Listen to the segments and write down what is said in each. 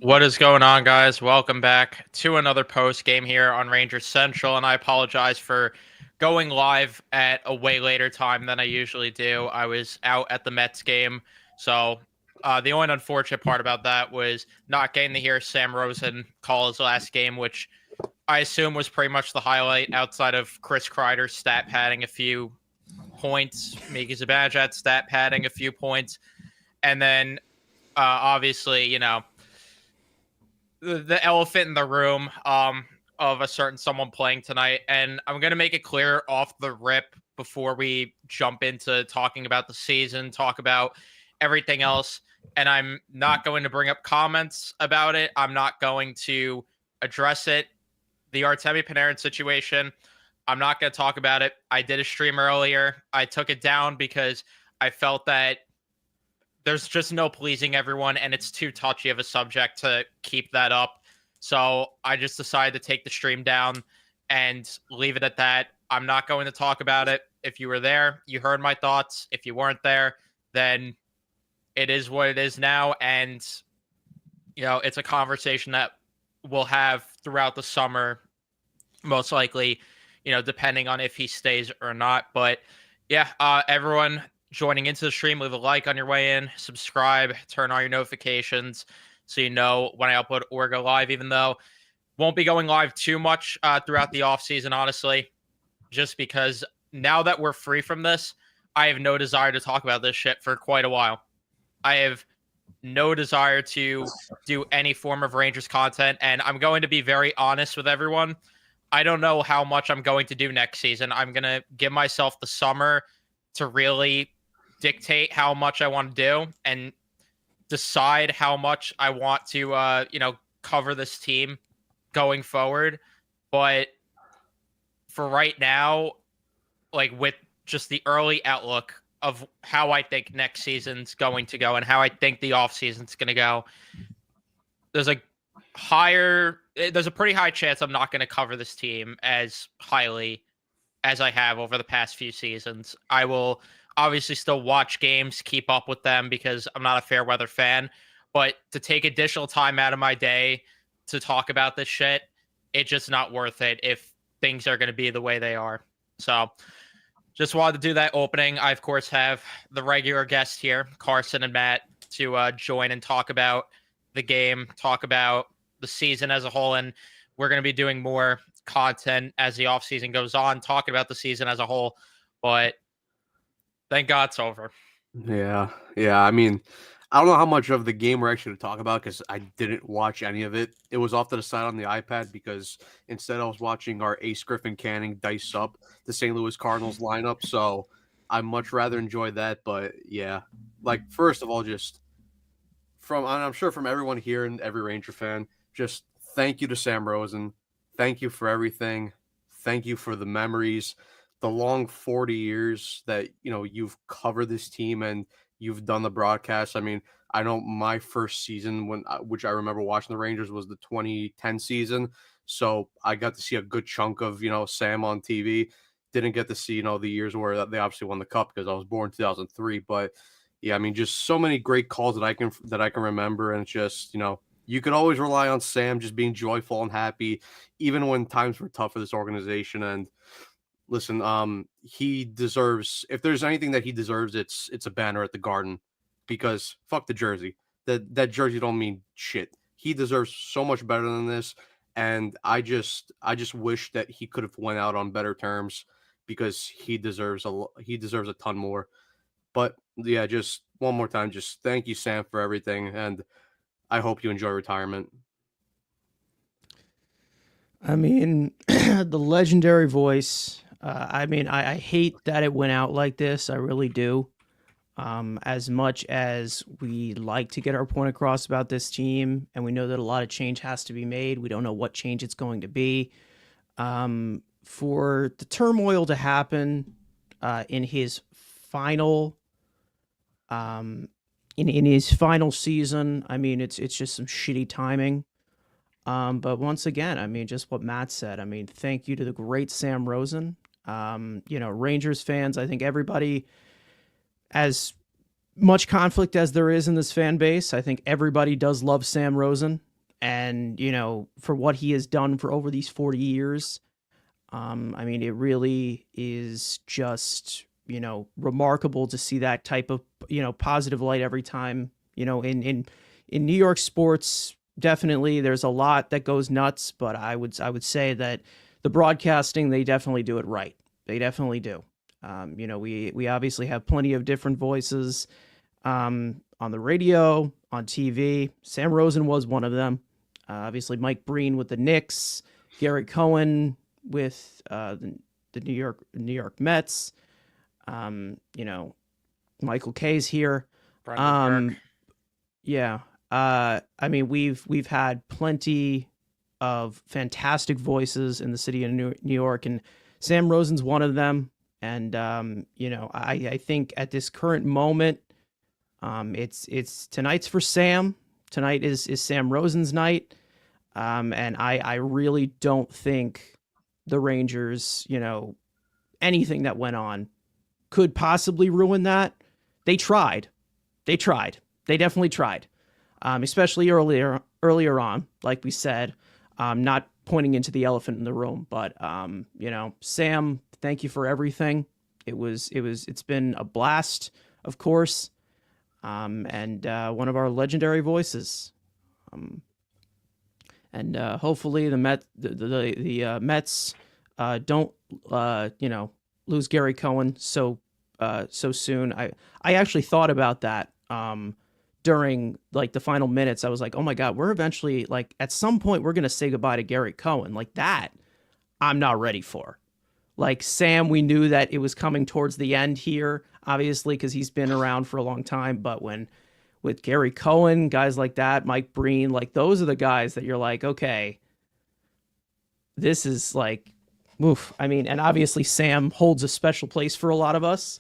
What is going on, guys? Welcome back to another post game here on Rangers Central, and I apologize for going live at a way later time than I usually do. I was out at the Mets game, so the only unfortunate part about that was not getting to hear Sam Rosen call his last game, which I assume was pretty much the highlight outside of Chris Kreider stat padding a few points, Mika Zibanejad stat padding a few points, and then obviously, the elephant in the room of a certain someone playing tonight. And I'm going to make it clear off the rip before we jump into talking about the season, talk about everything else. And I'm not going to bring up comments about it. I'm not going to address it. The Artemi Panarin situation, I'm not going to talk about it. I did a stream earlier. I took it down because I felt that there's just no pleasing everyone, and it's too touchy of a subject to keep that up. So I just decided to take the stream down and leave it at that. I'm not going to talk about it. If you were there, you heard my thoughts. If you weren't there, then it is what it is now. And, it's a conversation that we'll have throughout the summer, most likely, depending on if he stays or not. But yeah, everyone joining into the stream, leave a like on your way in, subscribe, turn on your notifications so you know when I upload or go live, even though won't be going live too much throughout the off season, honestly, just because now that we're free from this, I have no desire to talk about this shit for quite a while. I have no desire to do any form of Rangers content, and I'm going to be very honest with everyone. I don't know how much I'm going to do next season. I'm going to give myself the summer to really dictate how much I want to do and decide how much I want to, cover this team going forward. But for right now, like with just the early outlook of how I think next season's going to go and how I think the offseason's going to go, there's a pretty high chance I'm not going to cover this team as highly as I have over the past few seasons. I will obviously still watch games, keep up with them because I'm not a fair weather fan. But to take additional time out of my day to talk about this shit, it's just not worth it if things are going to be the way they are. So just wanted to do that opening. I, of course, have the regular guests here, Carson and Matt, to join and talk about the game, talk about the season as a whole. And we're going to be doing more content as the offseason goes on, talking about the season as a whole. But thank God it's over. Yeah. I mean, I don't know how much of the game we're actually to talk about because I didn't watch any of it. It was off to the side on the iPad because instead I was watching our Ace Griffin Canning dice up the St. Louis Cardinals lineup. So I much rather enjoy that. But yeah, like first of all, just I'm sure from everyone here and every Ranger fan, just thank you to Sam Rosen. Thank you for everything. Thank you for the memories, the long 40 years that you've covered this team and you've done the broadcast. I mean, I know my first season which I remember watching the Rangers was the 2010 season, so I got to see a good chunk of Sam on TV. Didn't get to see the years where they obviously won the cup because I was born in 2003, but yeah, I mean, just so many great calls that I can remember, and it's just you could always rely on Sam just being joyful and happy, even when times were tough for this organization. And listen, he deserves, if there's anything that he deserves, it's a banner at the Garden, because fuck the jersey. That jersey don't mean shit. He deserves so much better than this, and I just wish that he could have went out on better terms because he deserves a ton more. But yeah, just one more time, just thank you, Sam, for everything, and I hope you enjoy retirement. I mean, the legendary voice. I hate that it went out like this. I really do. As much as we like to get our point across about this team, and we know that a lot of change has to be made, we don't know what change it's going to be. For the turmoil to happen in his final, in his final season, I mean, it's just some shitty timing. But once again, I mean, just what Matt said. I mean, thank you to the great Sam Rosen. Rangers fans, I think everybody, as much conflict as there is in this fan base, I think everybody does love Sam Rosen. and for what he has done for over these 40 years. I mean, it really is just remarkable to see that type of positive light every time. In New York sports, definitely there's a lot that goes nuts, but I would say that the broadcasting, they definitely do it right. They definitely do. We obviously have plenty of different voices on the radio, on TV. Sam Rosen was one of them. Obviously, Mike Breen with the Knicks, Gary Cohen with the New York Mets. Michael Kay's here. Brendan Burke. Yeah. I mean, we've had plenty of fantastic voices in the city of New York, and Sam Rosen's one of them. And I think at this current moment, it's tonight's for Sam. Tonight is Sam Rosen's night. And I really don't think the Rangers, anything that went on could possibly ruin that. They tried. They definitely tried. Especially earlier on, like we said, not pointing into the elephant in the room, but Sam, thank you for everything. It's been a blast, of course. And one of our legendary voices. And hopefully the Mets don't lose Gary Cohen so soon. I actually thought about that during like the final minutes. I was like, oh my God, we're eventually like at some point we're gonna say goodbye to Gary Cohen. Like that, I'm not ready for. Like Sam, we knew that it was coming towards the end here, obviously, because he's been around for a long time. But with Gary Cohen, guys like that, Mike Breen, like those are the guys that you're like, okay, this is like, oof. I mean, and obviously Sam holds a special place for a lot of us.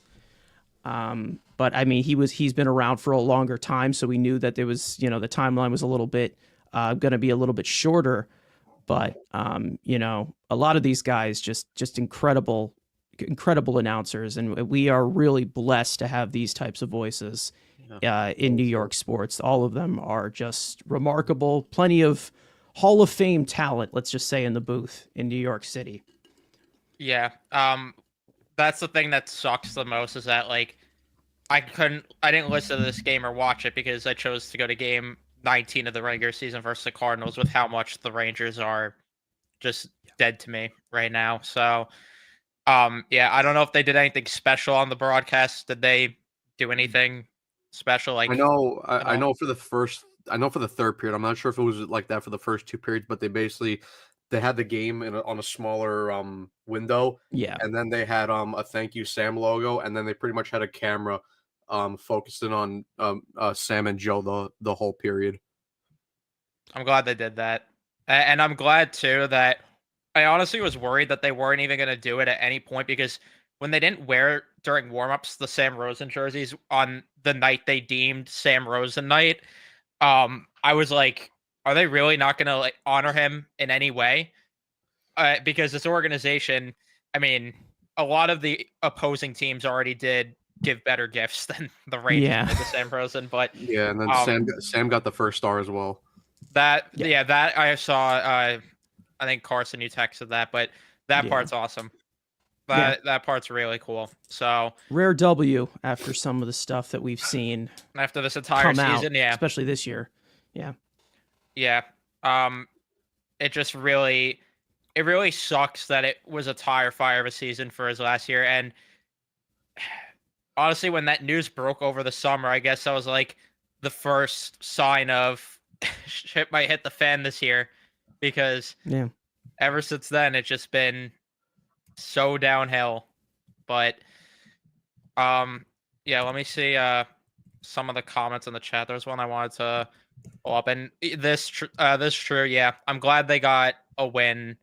But I mean, he's been around for a longer time, so we knew that there was, the timeline was a little bit going to be a little bit shorter. But a lot of these guys just incredible announcers, and we are really blessed to have these types of voices in New York sports. All of them are just remarkable. Plenty of Hall of Fame talent, let's just say, in the booth in New York City. Yeah. That's the thing that sucks the most is that like I didn't listen to this game or watch it because I chose to go to game 19 of the regular season versus the Cardinals with how much the Rangers are just dead to me right now. So, yeah, I don't know if they did anything special on the broadcast. Did they do anything special? Like I know for the third period. I'm not sure if it was like that for the first two periods, but they had the game on a smaller window. Yeah. And then they had a thank you Sam logo, and then they pretty much had a camera focusing on Sam and Joe the whole period. I'm glad they did that. And I'm glad too that I honestly was worried that they weren't even going to do it at any point because when they didn't wear during warmups the Sam Rosen jerseys on the night they deemed Sam Rosen night, I was like, are they really not going to like honor him in any way? Because this organization, I mean, a lot of the opposing teams already did give better gifts than the Rangers did to Sam Rosen, but yeah, and then Sam got the first star as well. That I saw. I think Carson, you texted that, but that part's awesome. That part's really cool. So rare W after some of the stuff that we've seen after this entire season, especially this year, yeah. It just really sucks that it was a tire fire of a season for his last year. And honestly, when that news broke over the summer, I guess that was like the first sign of shit might hit the fan this year, because ever since then it's just been so downhill. But let me see some of the comments in the chat. There's one I wanted to pull up, and this true. Yeah, I'm glad they got a win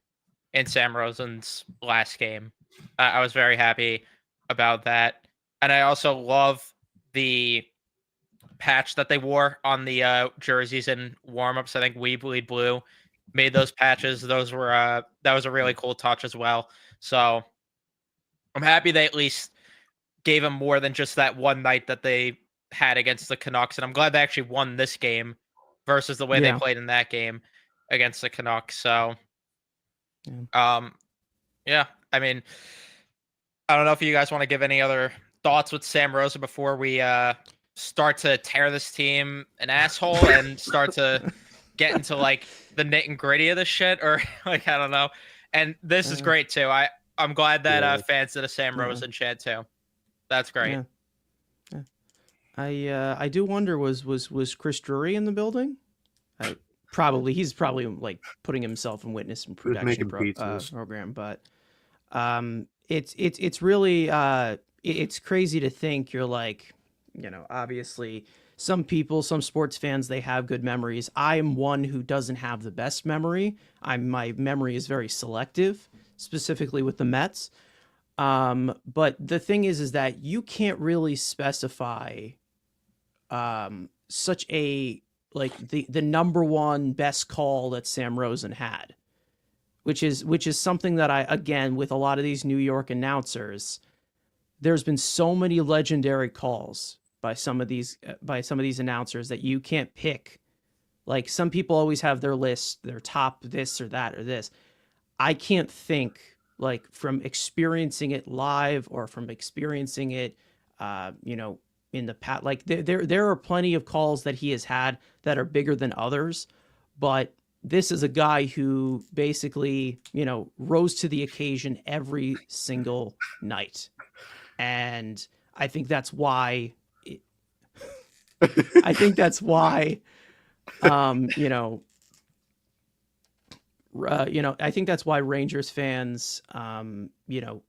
in Sam Rosen's last game. I was very happy about that, and I also love the patch that they wore on the jerseys and warm-ups. I think We Bleed Blue made those patches. Those were that was a really cool touch as well. So I'm happy they at least gave him more than just that one night that they had against the Canucks, and I'm glad they actually won this game versus the way they played in that game. against the Canucks. So, Yeah. yeah, I mean, I don't know if you guys want to give any other thoughts with Sam Rosen before we start to tear this team an asshole and start to get into like the nit and gritty of the shit, or like I don't know. And this is great too. I'm glad that fans did a Sam Rosen chant too. That's great. Yeah. I do wonder, was Chris Drury in the building? He's probably like putting himself in witness and protection program, but it's really it's crazy to think you're like, obviously some sports fans, they have good memories. I'm one who doesn't have the best memory. My memory is very selective, specifically with the Mets. But the thing is that you can't really specify such a like the number one best call that Sam Rosen had, which is something that again, with a lot of these New York announcers, there's been so many legendary calls by some of these announcers that you can't pick. Like, some people always have their list, their top this or that or this. I can't think, like, from experiencing it live or from experiencing it, in the past. Like, there are plenty of calls that he has had that are bigger than others, but this is a guy who basically, rose to the occasion every single night. And I think that's why I think that's why Rangers fans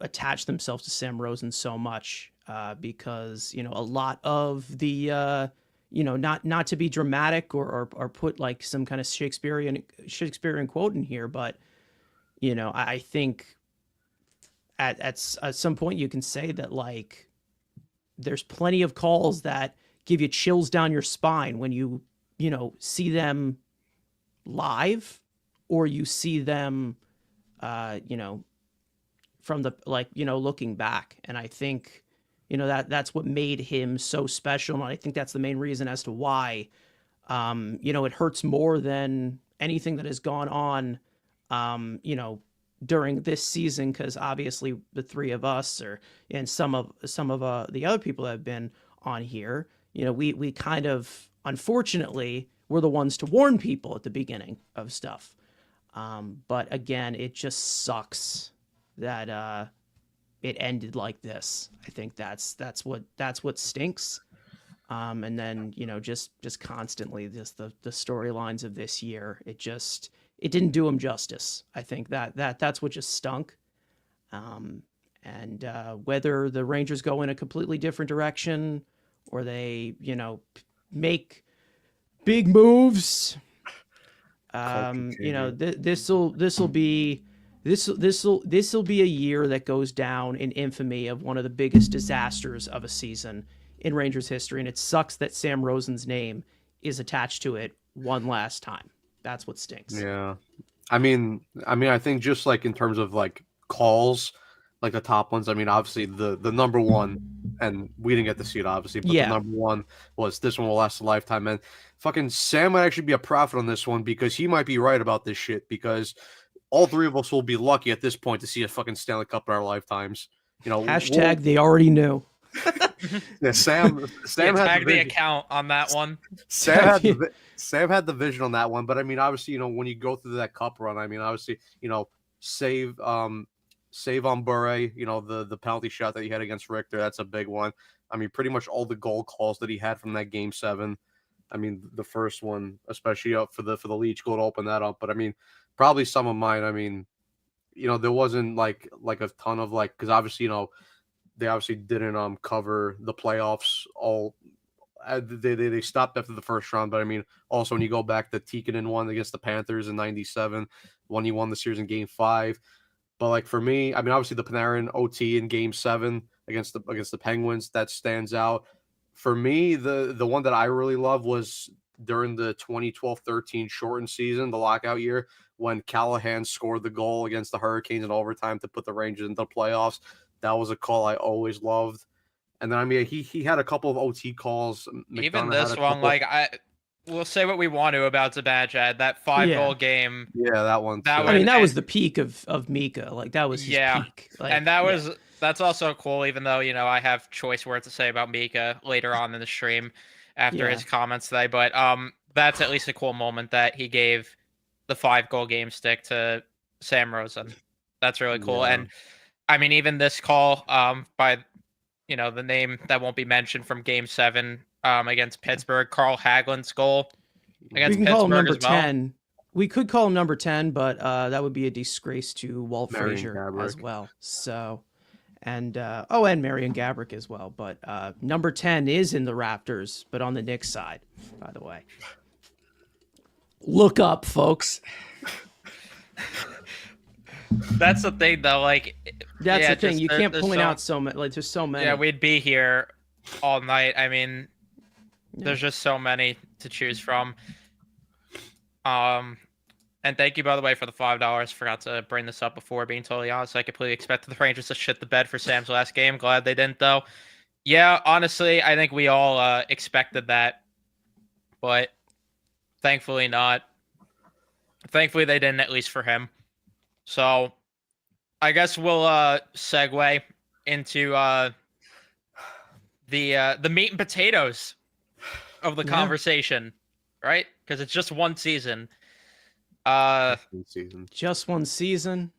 attach themselves to Sam Rosen so much, because a lot of the not to be dramatic or put like some kind of Shakespearean quote in here, but I think at some point you can say that, like, there's plenty of calls that give you chills down your spine when you see them live, or you see them from the, like, looking back. And I think that's what made him so special, and I think that's the main reason as to why it hurts more than anything that has gone on during this season, because obviously the three of us, and some of the other people that have been on here, we kind of, unfortunately, were the ones to warn people at the beginning of stuff. But again, it just sucks that it ended like this. I think that's what stinks. And then just constantly just the storylines of this year, it didn't do him justice. I think that's what just stunk. And whether the Rangers go in a completely different direction, or they make big moves, this will be a year that goes down in infamy of one of the biggest disasters of a season in Rangers history, and it sucks that Sam Rosen's name is attached to it one last time. That's what stinks. Yeah, I mean, I think just like in terms of like calls, like the top ones. I mean, obviously the number one, and we didn't get to see it obviously, but the number one was "This one will last a lifetime." And fucking Sam might actually be a prophet on this one, because he might be right about this shit, because all three of us will be lucky at this point to see a fucking Stanley Cup in our lifetimes. Hashtag they already knew. Yeah, Sam tag the account on that one. Sam had the vision on that one, but I mean, obviously, when you go through that cup run, I mean, obviously, save on Bure, the penalty shot that he had against Richter, that's a big one. I mean, pretty much all the goal calls that he had from that Game 7. I mean, the first one, especially up for the Leach goal to open that up. But I mean, probably some of mine. I mean, there wasn't like a ton of because obviously, they obviously didn't cover the playoffs all. They stopped after the first round, but I mean, also when you go back, the Tikkanen one against the Panthers in '97, when he won the series in Game 5. But like for me, I mean, obviously the Panarin OT in Game 7 against the Penguins, that stands out. For me, the one that I really love was during the 2012-13 shortened season, the lockout year, when Callahan scored the goal against the Hurricanes in overtime to put the Rangers into the playoffs. That was a call I always loved. And then I mean, he had a couple of OT calls. Even this one, like we'll say what we want to about Zibanejad. That 5-goal Yeah. game. Yeah, that one. That too. I mean, that and- was the peak of Mika. Like that was his Yeah. peak. Like, And that's also cool, even though, I have choice words to say about Mika later on in the stream after his comments today. But that's at least a cool moment that he gave the 5-goal game stick to Sam Rosen. That's really cool. Yeah. And I mean, even this call by the name that won't be mentioned from Game 7 against Pittsburgh, Carl Hagelin's goal against we can call him Pittsburgh number as well. 10. We could call him number 10, but that would be a disgrace to Walt Marion Frazier Gaborik. as well. So, and Marion Gaborik as well. But number 10 is in the Raptors, but on the Knicks side, by the way. Look up, folks. That's the thing, though. Like, That's yeah, the thing. just You can't there's point so- out so many. Like, there's so many. Yeah, we'd be here all night. I mean, there's just so many to choose from. And thank you, by the way, for the $5. Forgot to bring this up before, being totally honest. I completely expected the Rangers to shit the bed for Sam's last game. Glad they didn't, though. Yeah, honestly, I think we all expected that. But thankfully not. Thankfully they didn't, at least for him. So I guess we'll segue into the meat and potatoes of the conversation, right? Because it's just one season. Just one season,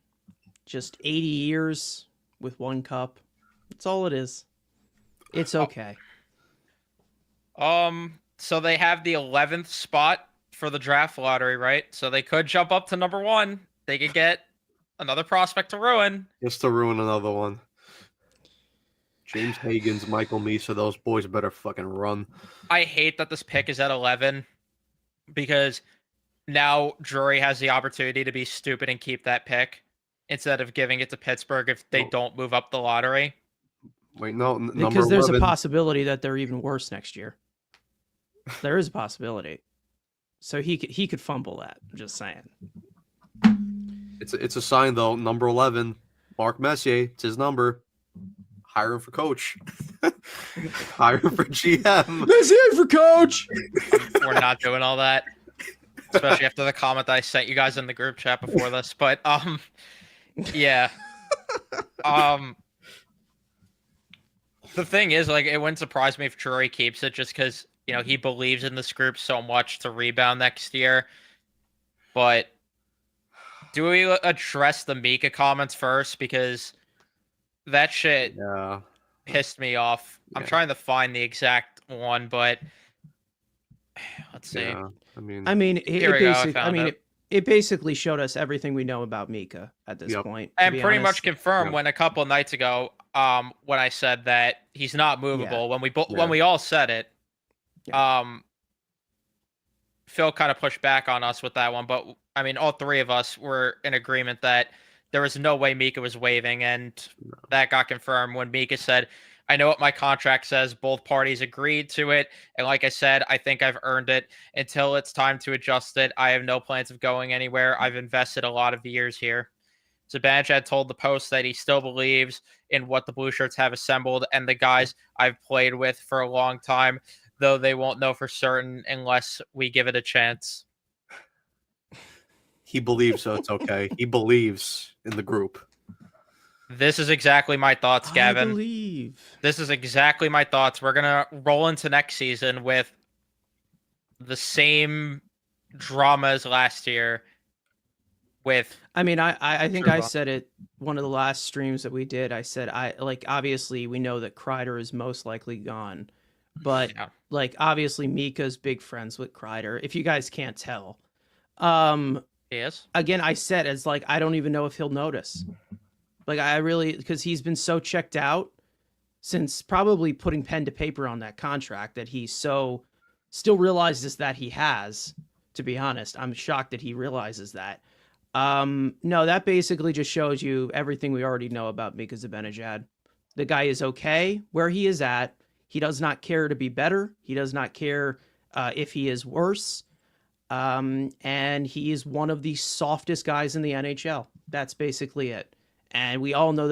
just 80 years with one cup. That's all it is. It's okay. So they have the 11th spot for the draft lottery, right? So they could jump up to number 1. They could get another prospect to ruin. Just to ruin another one. James Higgins, Michael Misa, those boys better fucking run. I hate that this pick is at 11 because now Drury has the opportunity to be stupid and keep that pick instead of giving it to Pittsburgh if they don't move up the lottery. Wait, no, number Because there's 11. a possibility that they're even worse next year. There is a possibility. So he could fumble that. I'm just saying. It's a sign though. Number 11, Mark Messier. It's his number. Hire him for coach. Hire him for GM. Messier for coach. We're not doing all that, especially after the comment that I sent you guys in the group chat before this. But yeah. The thing is, like, it wouldn't surprise me if Drury keeps it just because he believes in this group so much to rebound next year. But do we address the Mika comments first? Because that shit pissed me off. I'm trying to find the exact one, but let's see. Yeah, I mean, it basically showed us everything we know about Mika at this point. And pretty much confirmed when a couple of nights ago, when I said that he's not movable, when we all said it, Phil kind of pushed back on us with that one, but I mean, all three of us were in agreement that there was no way Mika was waiving, and that got confirmed when Mika said, I know what my contract says, both parties agreed to it, and like I said, I think I've earned it. Until it's time to adjust it, I have no plans of going anywhere. I've invested a lot of years here. Zibanejad told the Post that he still believes in what the Blue Shirts have assembled and the guys I've played with for a long time, though they won't know for certain unless we give it a chance. He believes, so it's okay. He believes in the group. This is exactly my thoughts, Gavin. I believe. This is exactly my thoughts. We're going to roll into next season with the same drama as last year. I mean, I think I said it one of the last streams that we did. I said, obviously we know that Kreider is most likely gone, but obviously Mika's big friends with Kreider, if you guys can't tell. Yes. Again, I said, I don't even know if he'll notice. Because he's been so checked out since probably putting pen to paper on that contract that he still realizes that he has, to be honest. I'm shocked that he realizes that. No, that basically just shows you everything we already know about Mika Zibanejad. The guy is okay where he is at. He does not care to be better. He does not care if he is worse. And he is one of the softest guys in the NHL. That's basically it. And we all know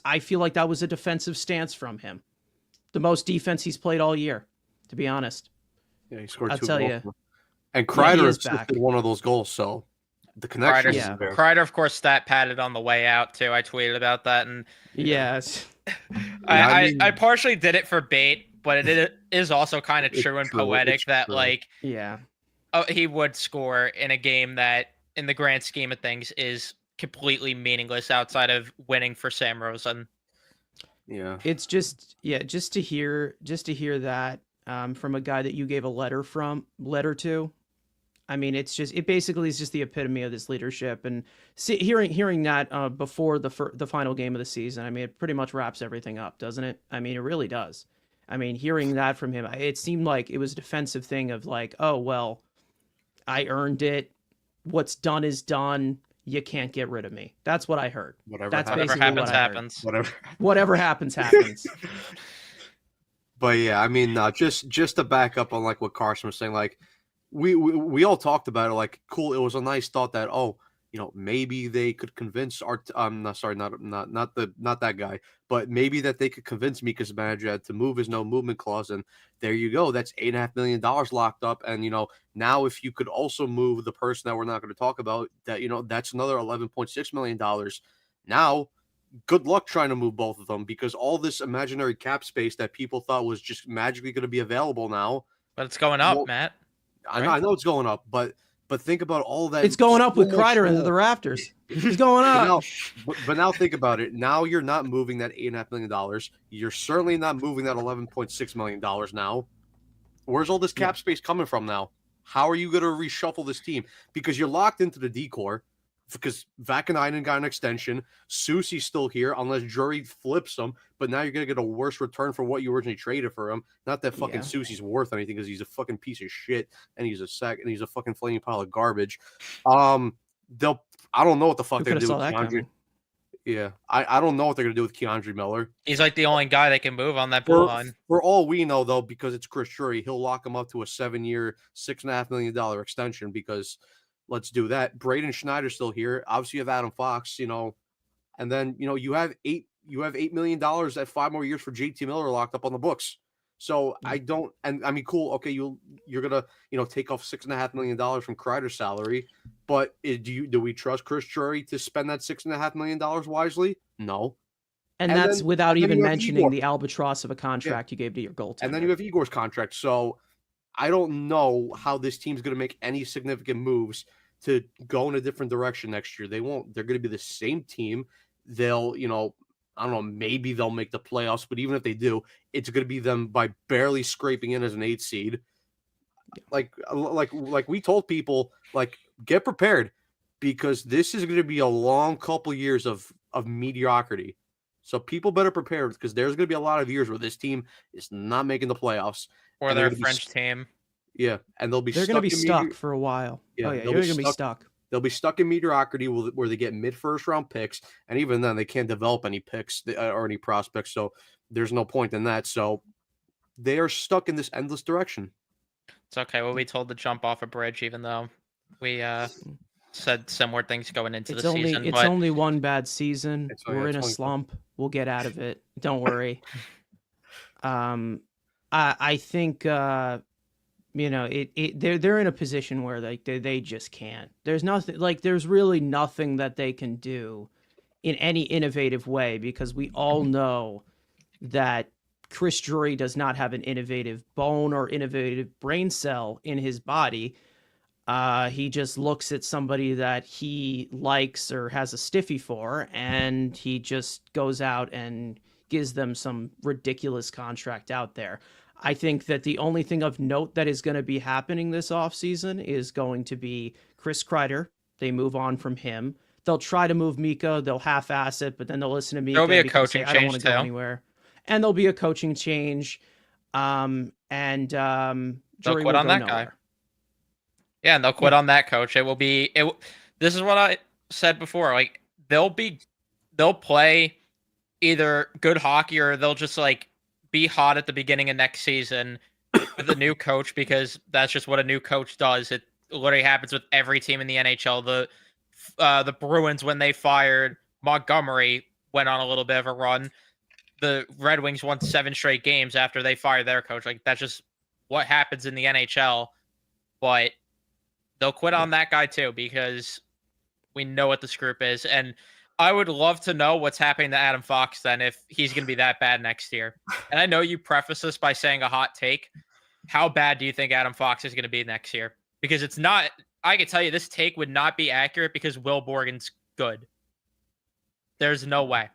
I feel like that was a defensive stance from him. The most defense he's played all year, to be honest. Yeah, he scored I'll 2 tell goals. you. And Yeah, Kreider he is assisted back. one of those goals, so the connection Kreider, is Yeah. there. Kreider, of course, stat padded on the way out too. I tweeted about that, and Yes. Yeah, I I mean, partially did it for bait, but it is also kind of it's true and true. It's poetic that true. like Yeah. he would score in a game that, in the grand scheme of things, is completely meaningless outside of winning for Sam Rosen. Yeah. It's just just to hear that from a guy that you gave a letter to. I mean, it basically is just the epitome of this leadership, and hearing that before the final game of the season. I mean, it pretty much wraps everything up, doesn't it? I mean, it really does. I mean, hearing that from him, it seemed like it was a defensive thing of like, oh well, I earned it. What's done is done. You can't get rid of me. That's what I heard. Whatever That's happens, Whatever basically what happens, I heard. happens. whatever. Whatever happens, happens. But yeah, I mean, just to back up on like what Carson was saying, like we all talked about it, like cool. It was a nice thought that maybe they could convince our not sorry, not that guy, but maybe that they could convince Mika's manager to move his no movement clause, and there you go. That's $8.5 million locked up, and now if you could also move the person that we're not going to talk about, that that's another $11.6 million. Now good luck trying to move both of them, because all this imaginary cap space that people thought was just magically going to be available now. But it's going up, Well, Matt. I know it's going up, but think about all that. It's going up with so much Kreider into more. the rafters. It's going But up. now think about it. Now you're not moving that $8.5 million. You're certainly not moving that $11.6 million now. Where's all this cap space coming from now? How are you going to reshuffle this team? Because you're locked into the decor. Because Vakanainen got an extension. Susie's still here unless Drury flips him. But now you're going to get a worse return for what you originally traded for him. Not that fucking Susie's worth anything, because he's a fucking piece of shit and he's a fucking flaming pile of garbage. I don't know what the fuck they're going to do with Keandre. Yeah, I don't know what they're going to do with Keandre Miller. He's like the only guy they can move on that blue line. For all we know, though, because it's Chris Drury, he'll lock him up to a 7-year, $6.5 million extension, because let's do that. Braden Schneider's still here. Obviously, you have Adam Fox, and then you have $8 million at 5 more years for JT Miller locked up on the books. So I mean, cool. Okay, you're gonna take off $6.5 million from Kreider's salary, but do we trust Chris Drury to spend that $6.5 million wisely? No. And that's without even mentioning the albatross of a contract you gave to your goaltender. And then you have Igor's contract. So I don't know how this team's going to make any significant moves to go in a different direction next year. They won't. They're going to be the same team. They'll, I don't know, maybe they'll make the playoffs, but even if they do, it's going to be them by barely scraping in as an 8 seed. Like we told people, like, get prepared, because this is going to be a long couple years of mediocrity. So people better prepare, because there's going to be a lot of years where this team is not making the playoffs. Or their French team. Yeah, and they're going to be stuck for a while. Yeah, they're going to be stuck. They'll be stuck in mediocrity where they get mid-first round picks, and even then they can't develop any picks or any prospects, so there's no point in that. So they are stuck in this endless direction. It's okay. We'll be told to jump off a bridge, even though we said similar things going into the season. It's only one bad season. We're in a slump. We'll get out of it. Don't worry. I think they're in a position where they just can't. There's nothing, like, there's really nothing that they can do in any innovative way, because we all know that Chris Drury does not have an innovative bone or innovative brain cell in his body. He just looks at somebody that he likes or has a stiffy for, and he just goes out and gives them some ridiculous contract out there. I think that the only thing of note that is going to be happening this offseason is going to be Chris Kreider. They move on from him. They'll try to move Mika. They'll half-ass it, but then they'll listen to Mika. There'll be a coaching change, I don't want to go anywhere. And there'll be a coaching change. They'll quit on that guy. Yeah, and they'll quit on that coach. It will be this is what I said before. Like, they'll play either good hockey, or they'll just like be hot at the beginning of next season with a new coach, because that's just what a new coach does. It literally happens with every team in the NHL. The Bruins, when they fired Montgomery, went on a little bit of a run. The Red Wings won 7 straight games after they fired their coach. Like, that's just what happens in the NHL, but they'll quit on that guy too because we know what this group is. And I would love to know what's happening to Adam Fox then if he's going to be that bad next year. And I know you preface this by saying a hot take. How bad do you think Adam Fox is going to be next year? Because it's not, I can tell you this take would not be accurate because Will Borgen's good. There's no way.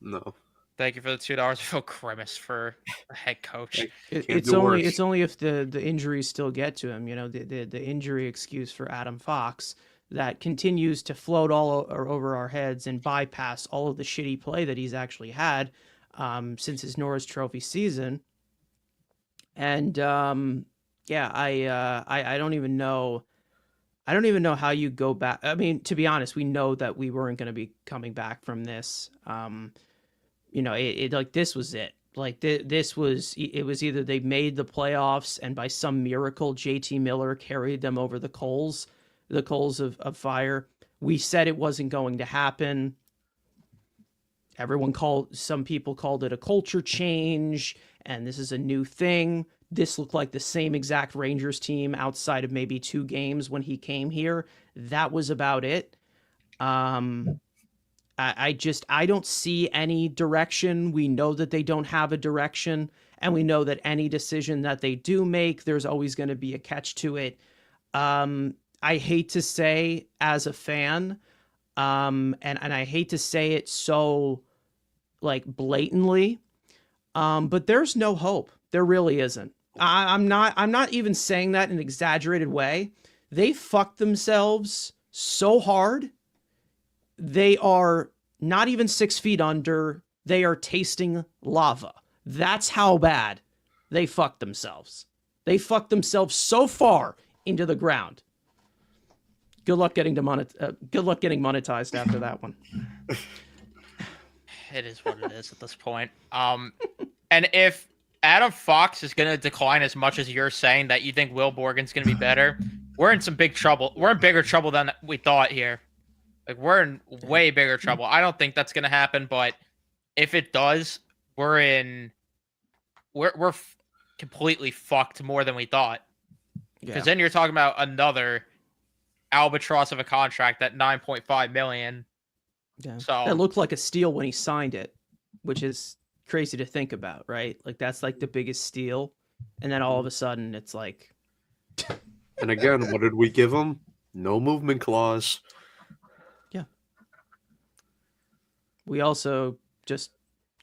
No. Thank you for the $2. Phil Grimace for a head coach. It's only if the injuries still get to him. You know, the injury excuse for Adam Fox that continues to float all over our heads and bypass all of the shitty play that he's actually had since his Norris Trophy season. And yeah, I don't even know. I don't even know how you go back. I mean, to be honest, we know that we weren't going to be coming back from this. You know, it like this was it. Like this was either they made the playoffs and by some miracle JT Miller carried them over the coals of fire. We said it wasn't going to happen. Some people called it a culture change, and this is a new thing. This looked like the same exact Rangers team outside of maybe 2 games when he came here. That was about it. I don't see any direction. We know that they don't have a direction, and we know that any decision that they do make, there's always going to be a catch to it. I hate to say as a fan, and I hate to say it so like blatantly, but there's no hope. There really isn't. I'm not even saying that in an exaggerated way. They fucked themselves so hard. They are not even 6 feet under. They are tasting lava. That's how bad they fucked themselves. They fucked themselves so far into the ground. Good luck getting monetized after that one. It is what it is at this point. And if Adam Fox is going to decline as much as you're saying that you think Will Borgen's going to be better, we're in some big trouble. We're in bigger trouble than we thought here. Like, we're in way bigger trouble. I don't think that's going to happen, but if it does, we're completely fucked more than we thought. Because then you're talking about another albatross of a contract at $9.5 million. Yeah. So that looked like a steal when he signed it, which is crazy to think about, right? Like that's like the biggest steal, and then all of a sudden it's like. And again, what did we give him? No movement clause. Yeah. We also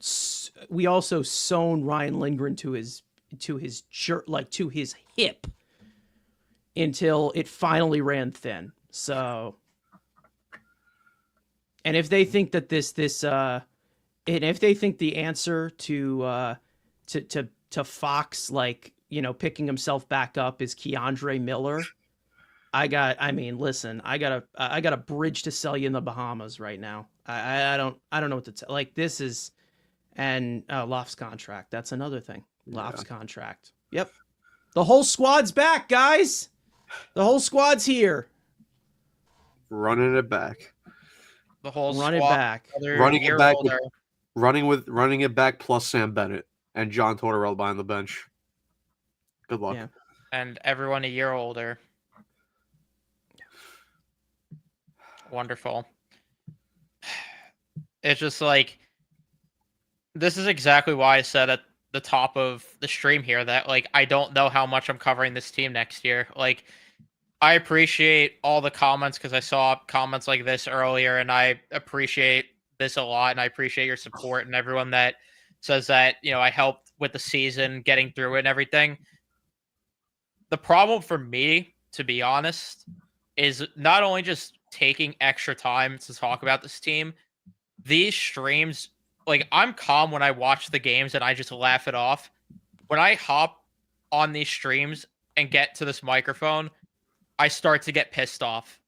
sewn Ryan Lindgren to his hip until it finally ran thin. So, and if they think that and if they think the answer to Fox, like, you know, picking himself back up is Keandre Miller, I got a bridge to sell you in the Bahamas right now. I don't know what to tell. Like, this is, and Loft's contract. That's another thing. Loft's contract. Yep. The whole squad's back, guys. The whole squad's here. Running it back. The whole Run squad, it back. Running it back plus Sam Bennett and John Tortorella behind the bench. Good luck. Yeah. And everyone a year older. Wonderful. It's just like, this is exactly why I said at the top of the stream here that, like, I don't know how much I'm covering this team next year. Like, I appreciate all the comments because I saw comments like this earlier, and I appreciate this a lot, and I appreciate your support and everyone that says that, you know, I helped with the season, getting through it and everything. The problem for me, to be honest, is not only just taking extra time to talk about this team, these streams, like, I'm calm when I watch the games and I just laugh it off. When I hop on these streams and get to this microphone, I start to get pissed off.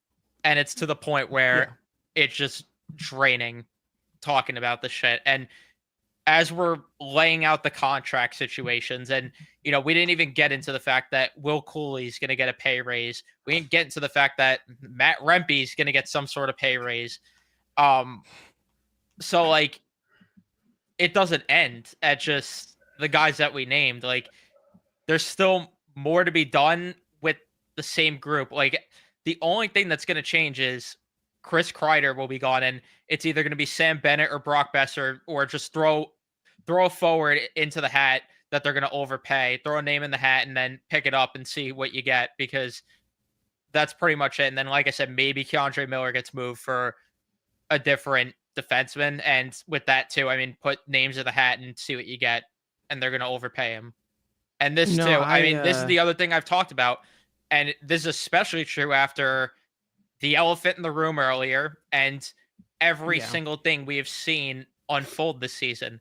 And it's to the point where it's just draining talking about this shit. And as we're laying out the contract situations, and, you know, we didn't even get into the fact that Will Cooley's going to get a pay raise. We didn't get into the fact that Matt Rempe's going to get some sort of pay raise. So, like, it doesn't end at just the guys that we named. Like, there's still more to be done with the same group. Like, the only thing that's going to change is Chris Kreider will be gone, and it's either going to be Sam Bennett or Brock Besser, or just throw forward into the hat that they're going to overpay, throw a name in the hat, and then pick it up and see what you get, because that's pretty much it. And then, like I said, maybe Keandre Miller gets moved for a different defenseman. And with that too, I mean, put names in the hat and see what you get, and they're going to overpay him. And this No, too, I mean, this is the other thing I've talked about. And this is especially true after the elephant in the room earlier and every single thing we have seen unfold this season.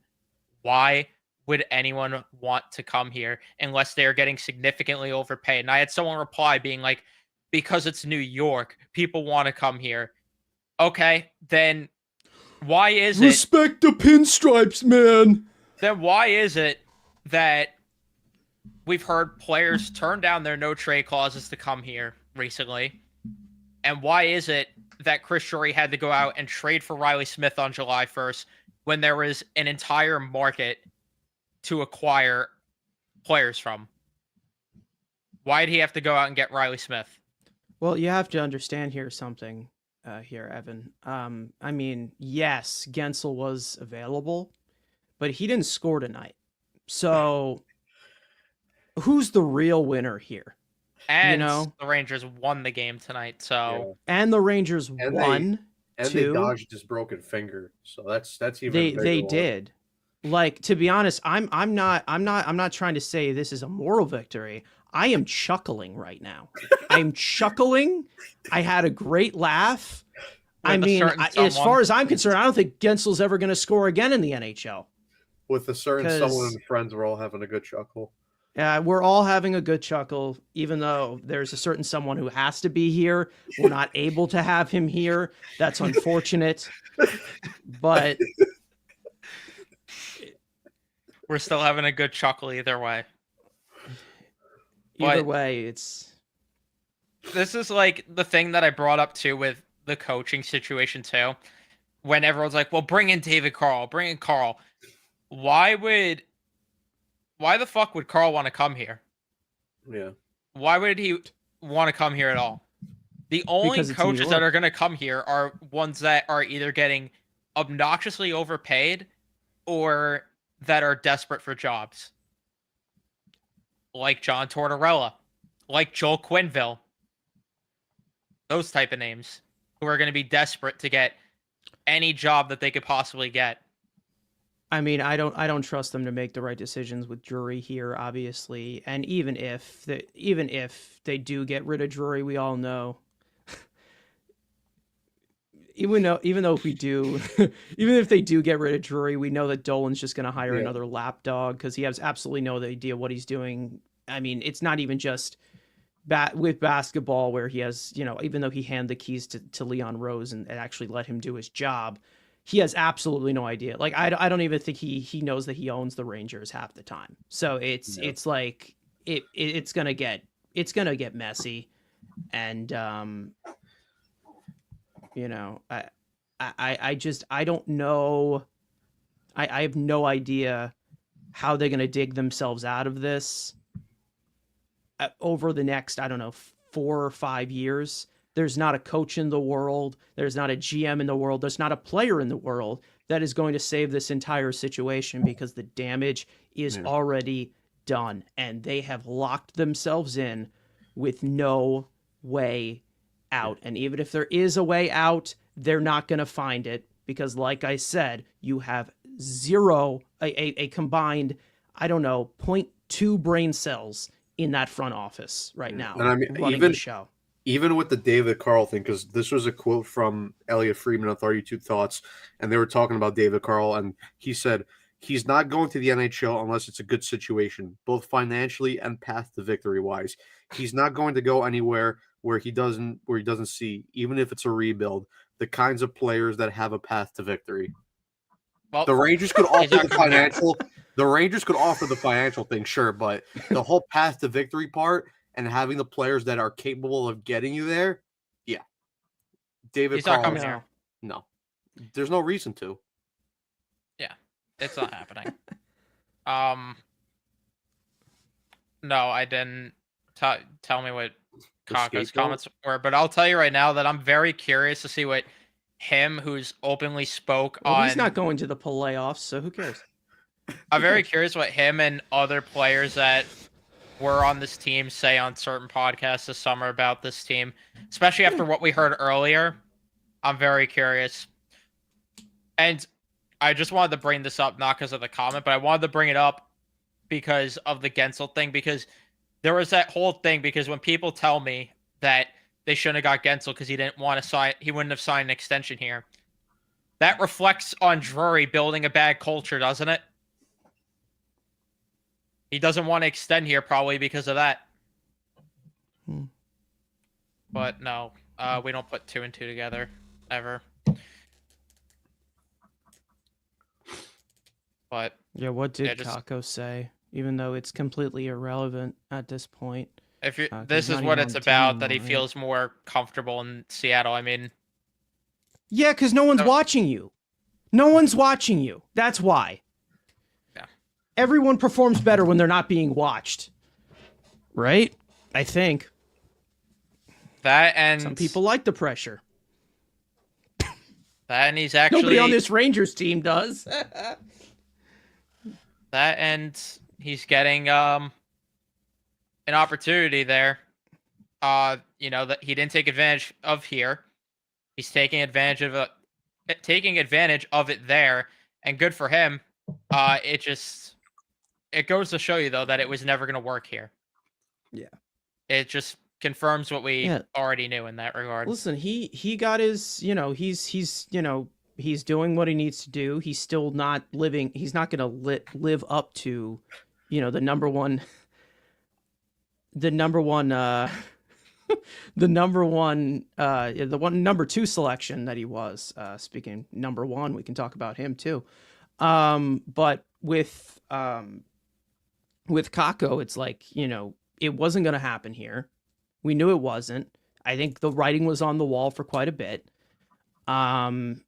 Why would anyone want to come here unless they're getting significantly overpaid? And I had someone reply being like, because it's New York, people want to come here. Okay, then why is Respect the pinstripes, man. Then why is it that we've heard players turn down their no trade clauses to come here recently? And why is it that Chris Drury had to go out and trade for Riley Smith on July 1st when there was an entire market to acquire players from? Why did he have to go out and get Riley Smith? Well, you have to understand here something, Evan. I mean, yes, Gensel was available, but he didn't score tonight. So who's the real winner here? And the Rangers won the game tonight, so and the Rangers won. They dodged his broken finger, so that's even they did. Like, to be honest, I'm not trying to say this is a moral victory. I am chuckling right now. I'm chuckling. I had a great laugh. I mean, as far as I'm concerned, I don't think Gensel's ever going to score again in the NHL. With a certain someone and friends, we're all having a good chuckle. Yeah, we're all having a good chuckle, even though there's a certain someone who has to be here. We're not able to have him here. That's unfortunate. But we're still having a good chuckle either way. Either way, this is like the thing that I brought up too with the coaching situation too. When everyone's like, well, bring in David Carl, bring in Carl. Why the fuck would Carl want to come here? Yeah. Why would he want to come here at all? The only coaches that are going to come here are ones that are either getting obnoxiously overpaid or that are desperate for jobs. Like John Tortorella, like Joel Quenneville. Those type of names who are going to be desperate to get any job that they could possibly get. I mean, I don't trust them to make the right decisions with Drury here, obviously. And even if they do get rid of Drury, we all know. even though if we do, even if they do get rid of Drury, we know that Dolan's just going to hire another lapdog because he has absolutely no idea what he's doing. I mean, it's not even just with basketball where he has, even though he handed the keys to Leon Rose and actually let him do his job, he has absolutely no idea. Like, I don't even think he knows that he owns the Rangers half the time. So it's like it's gonna get messy, and I don't know. I have no idea how they're gonna dig themselves out of this over the next, I don't know, 4 or 5 years. There's not a coach in the world. There's not a GM in the world. There's not a player in the world that is going to save this entire situation because the damage is already done. And they have locked themselves in with no way out. And even if there is a way out, they're not going to find it because, like I said, you have a combined, I don't know, 0.2 brain cells in that front office right now. And I mean, running the show. Even with the David Carl thing, because this was a quote from Elliot Friedman on 32 Thoughts, and they were talking about David Carl, and he said he's not going to the NHL unless it's a good situation, both financially and path to victory wise. He's not going to go anywhere where he doesn't see, even if it's a rebuild, the kinds of players that have a path to victory. Well, the Rangers could offer the financial. The Rangers could offer the financial thing, sure, but the whole path to victory part and having the players that are capable of getting you there, yeah. David Carl, not coming here. No, there's no reason to. Yeah, it's not happening. No, I didn't. Tell me what The Kaka's scapegoat? comments were, but I'll tell you right now that I'm very curious to see what him, who's openly spoke Well, he's on. not going to the playoffs, so who cares? I'm very curious what him and other players that were on this team say on certain podcasts this summer about this team, especially after what we heard earlier. I'm very curious. And I just wanted to bring this up, not because of the comment, but I wanted to bring it up because of the Gensel thing, because there was that whole thing, because when people tell me that they shouldn't have got Gensel because he didn't want to sign, he wouldn't have signed an extension here. That reflects on Drury building a bad culture, doesn't it? He doesn't want to extend here probably because of that. But no, we don't put 2 and 2 together ever. But Yeah, what did just, Kako say? Even though it's completely irrelevant at this point. If you, 'cause this he's is not what even it's on the team about, that he anymore, right? feels more comfortable in Seattle. I mean, Yeah, because no one's No. watching you. No one's watching you. That's why. Yeah. Everyone performs better when they're not being watched. Right? I think. that and Some people like the pressure. that, and he's actually Nobody on this Rangers team does. that, and he's getting an opportunity there. You know, that he didn't take advantage of here. He's taking advantage of it there, and good for him. It goes to show you though that it was never going to work here. Yeah. It just confirms what we Yeah. already knew in that regard. Listen, he got his, he's doing what he needs to do. He's still not living. He's not going to live up to, the number one the number 2 selection that he was. Speaking number 1, we can talk about him too. But with Kako, it's like, it wasn't going to happen here. We knew it wasn't. I think the writing was on the wall for quite a bit. And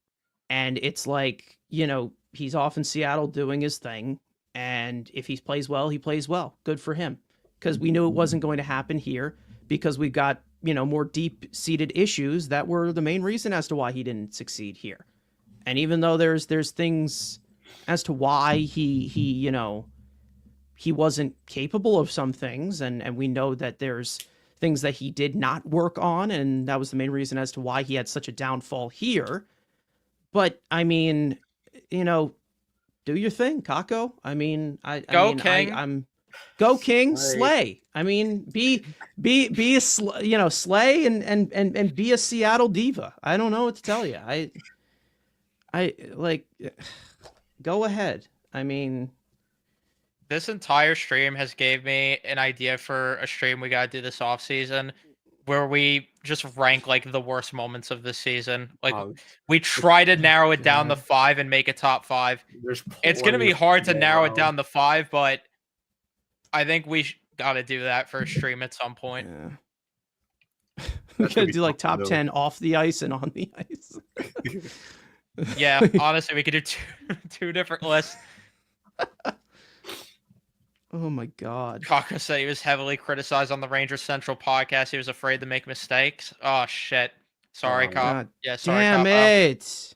it's like, he's off in Seattle doing his thing. And if he plays well, he plays well. Good for him. Because we knew it wasn't going to happen here, because we've got, more deep-seated issues that were the main reason as to why he didn't succeed here. And even though there's things as to why he wasn't capable of some things, and we know that there's things that he did not work on, and that was the main reason as to why he had such a downfall here. But I mean, do your thing, Kako. I mean, Go King. I'm go King, slay. I mean, be a slay and be a Seattle diva. I don't know what to tell you. I like, go ahead. I mean, this entire stream has gave me an idea for a stream we got to do this off season, where we just rank like the worst moments of this season. Like, we try to narrow it down to 5 and make a top 5. It's going to be hard to narrow it down to 5, but I think we got to do that for a stream at some point. Yeah. We gotta do like top 10 off the ice and on the ice. Yeah, honestly, we could do two different lists. Oh my God. Kaka said he was heavily criticized on the Rangers Central podcast. He was afraid to make mistakes. Oh shit. Sorry, Kaka. Yeah, sorry, damn Kaka. it.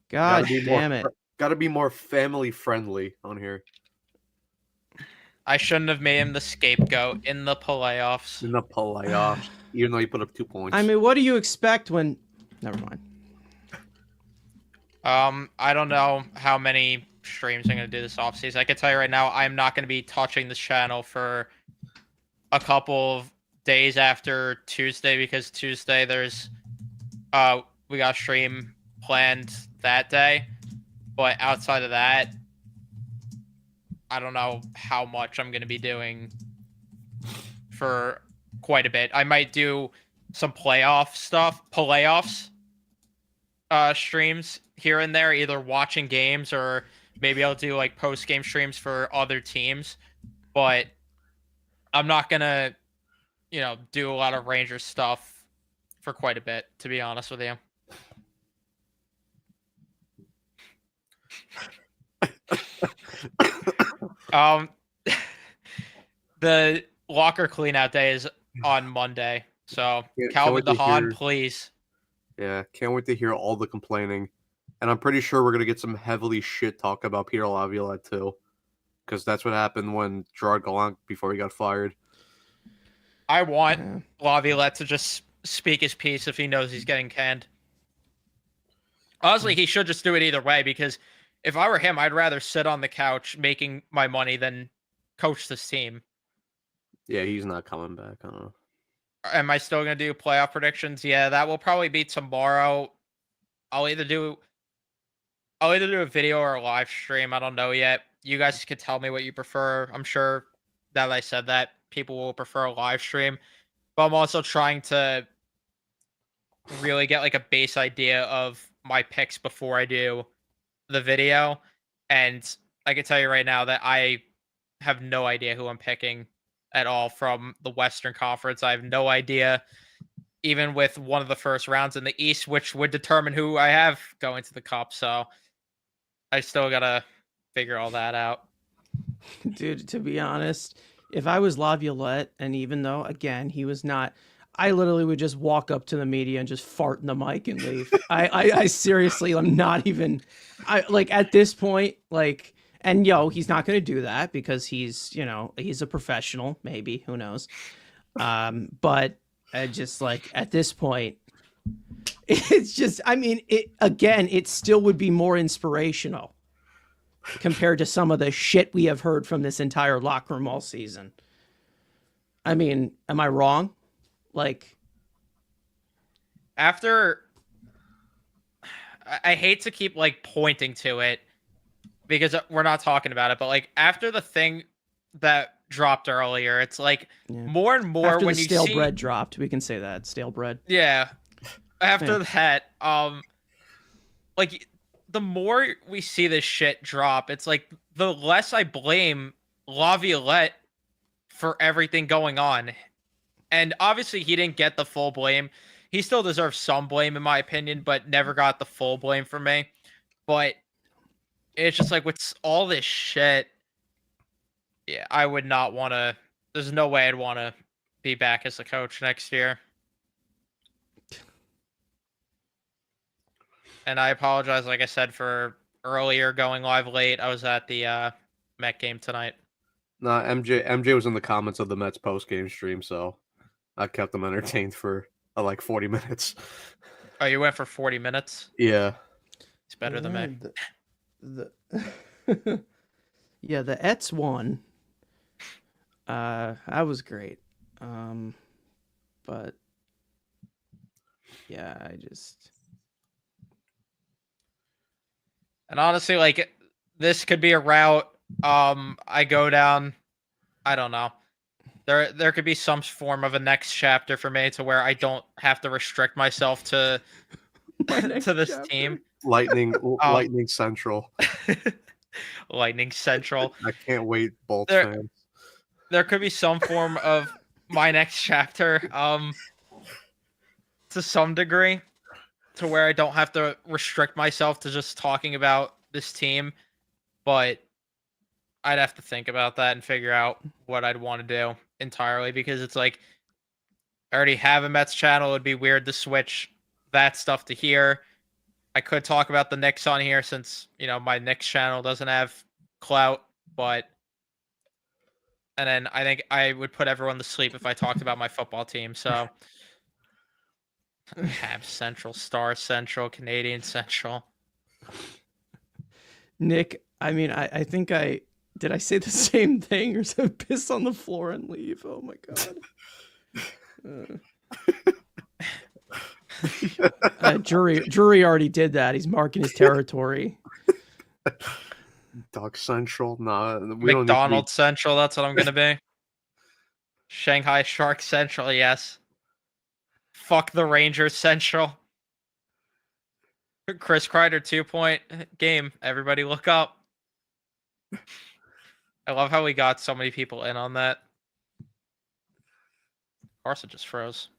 God damn it. Gotta be more family friendly on here. I shouldn't have made him the scapegoat in the playoffs. Even though you put up 2 points. I mean, what do you expect when... Never mind. I don't know how many streams I'm going to do this offseason. I can tell you right now, I'm not going to be touching this channel for a couple of days after Tuesday, because Tuesday there's we got a stream planned that day. But outside of that, I don't know how much I'm going to be doing for quite a bit. I might do some playoffs streams here and there, either watching games or maybe I'll do like post-game streams for other teams. But I'm not going to, do a lot of Rangers stuff for quite a bit, to be honest with you. The locker cleanout day is on Monday. So Calvin wait to DeHaan, hear- please. Yeah, can't wait to hear all the complaining. And I'm pretty sure we're going to get some heavily shit talk about Peter Laviolette, too. Because that's what happened when Gerard Gallant, before he got fired. I want Laviolette to just speak his piece if he knows he's getting canned. Honestly, he should just do it either way, because if I were him, I'd rather sit on the couch making my money than coach this team. Yeah, he's not coming back. I don't know. Am I still going to do playoff predictions? Yeah, that will probably be tomorrow. I'll either do a video or a live stream. I don't know yet. You guys can tell me what you prefer. I'm sure that I said that people will prefer a live stream, but I'm also trying to really get like a base idea of my picks before I do the video. And I can tell you right now that I have no idea who I'm picking at all from the Western Conference. I have no idea, even with one of the first rounds in the East, which would determine who I have going to the Cup. So I still gotta figure all that out. Dude, to be honest, if I was Laviolette, and even though, again, he was not, I literally would just walk up to the media and just fart in the mic and leave. I seriously, I'm not even, at this point, and he's not going to do that because he's a professional, maybe, who knows. But I just at this point, it's just, it still would be more inspirational compared to some of the shit we have heard from this entire locker room all season. I mean, am I wrong? After, I hate to keep pointing to it because we're not talking about it, but after the thing that dropped earlier, it's more and more after when the you stale see bread dropped, we can say that stale bread. Yeah. After that, the more we see this shit drop, it's the less I blame Laviolette for everything going on. And obviously he didn't get the full blame. He still deserves some blame in my opinion, but never got the full blame from me. But it's just with all this shit, yeah, I would not want to, there's no way I'd want to be back as a coach next year. And I apologize, like I said, for earlier going live late. I was at the Met game tonight. No, MJ was in the comments of the Mets post-game stream, so I kept them entertained for 40 minutes. Oh, you went for 40 minutes? Yeah. It's better than me. Yeah, the Ets won. That was great. But yeah, I just... And honestly, this could be a route I go down. I don't know. There could be some form of a next chapter for me to where I don't have to restrict myself to to this chapter. Team. Lightning Central. Lightning Central. I can't wait, both fans. There could be some form of my next chapter to some degree, to where I don't have to restrict myself to just talking about this team, but I'd have to think about that and figure out what I'd want to do entirely, because it's I already have a Mets channel. It'd be weird to switch that stuff to here. I could talk about the Knicks on here since, my Knicks channel doesn't have clout, and then I think I would put everyone to sleep if I talked about my football team. So Habs Central, Star Central, Canadian Central. Nick, I think did I say the same thing, or said piss on the floor and leave? Oh my god. Drury already did that. He's marking his territory. Duck Central? Nah. McDonald's Central, that's what I'm going to be. Shanghai Shark Central, yes. Fuck the Rangers Central. Chris Kreider 2-point game. Everybody look up. I love how we got so many people in on that. Carson just froze.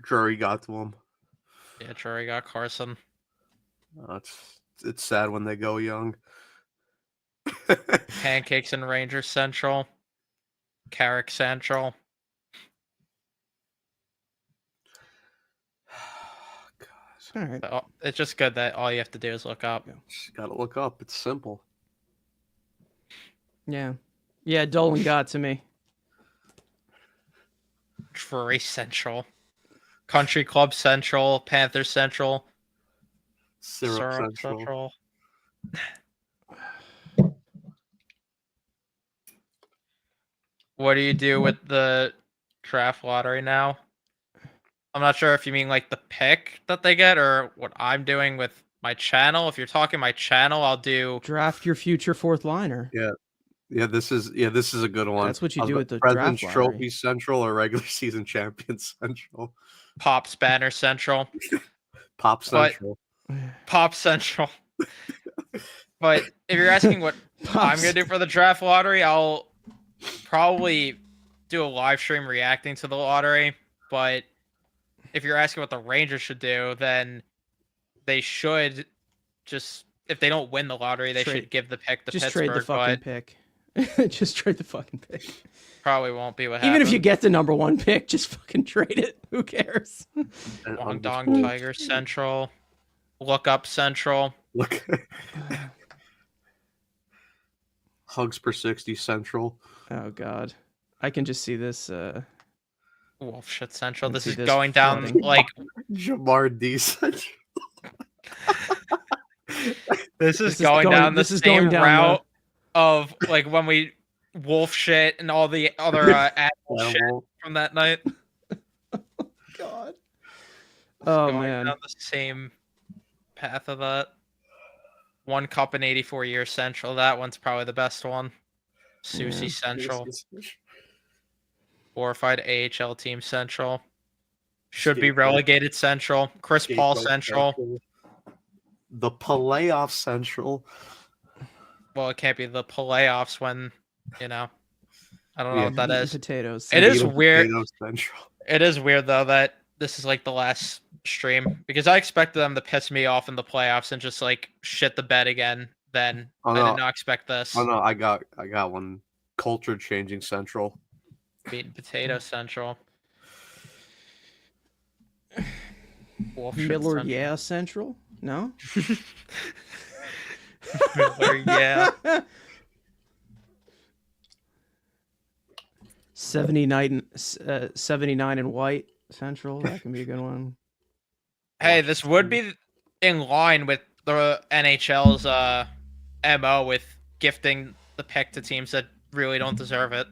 Drury got to him. Yeah, Drury got Carson. It's sad when they go young. Pancakes and Rangers Central. Carrick Central. All right. So it's just good that all you have to do is look up. Just gotta look up. It's simple. Yeah. Yeah, Dolan got to me. Drury Central. Country Club Central. Panthers Central. Syrup Central. What do you do with the draft lottery now? I'm not sure if you mean like the pick that they get or what I'm doing with my channel. If you're talking my channel, I'll do Draft your future fourth liner. Yeah, this is a good one. That's what you do with the President's draft lottery. Trophy Central or regular season champions Central. Pops Banner Central. Pop Central. Pop Central. But if you're asking what I'm going to do for the draft lottery, I'll probably do a live stream reacting to the lottery. But if you're asking what the Rangers should do, then they should just, if they don't win the lottery, they should give the pick to Pittsburgh. Just trade the fucking pick. Just trade the fucking pick. Probably won't be what happens. Even if you get the number one pick, just fucking trade it. Who cares? Guangdong Tigers Central. Look up Central. Look. Hugs per 60 Central. Oh god, I can just see this. Wolf shit Central. This see is this going down flooding. like Jamar D Central. this is going down the same down route of like when we wolf shit and all the other animal shit from that night. God. Oh Going man. down the same path of that. 1 cup in 84 years Central. That one's probably the best one. Susie Central. Glorified AHL team Central. Should be relegated Central. Chris Paul Central. The Playoff Central. Well, it can't be the playoffs when, I don't know what that is. Potatoes. It is weird. Central. It is weird though that this is like the last stream because I expected them to piss me off in the playoffs and just like shit the bed again. Then I did not expect this. Oh no, I got one. Culture changing Central. Beating Potato Central. Miller, yeah, Central. No. Miller, yeah. 79 in white Central. That can be a good one. Hey, this would be in line with the NHL's MO with gifting the pick to teams that really don't deserve it.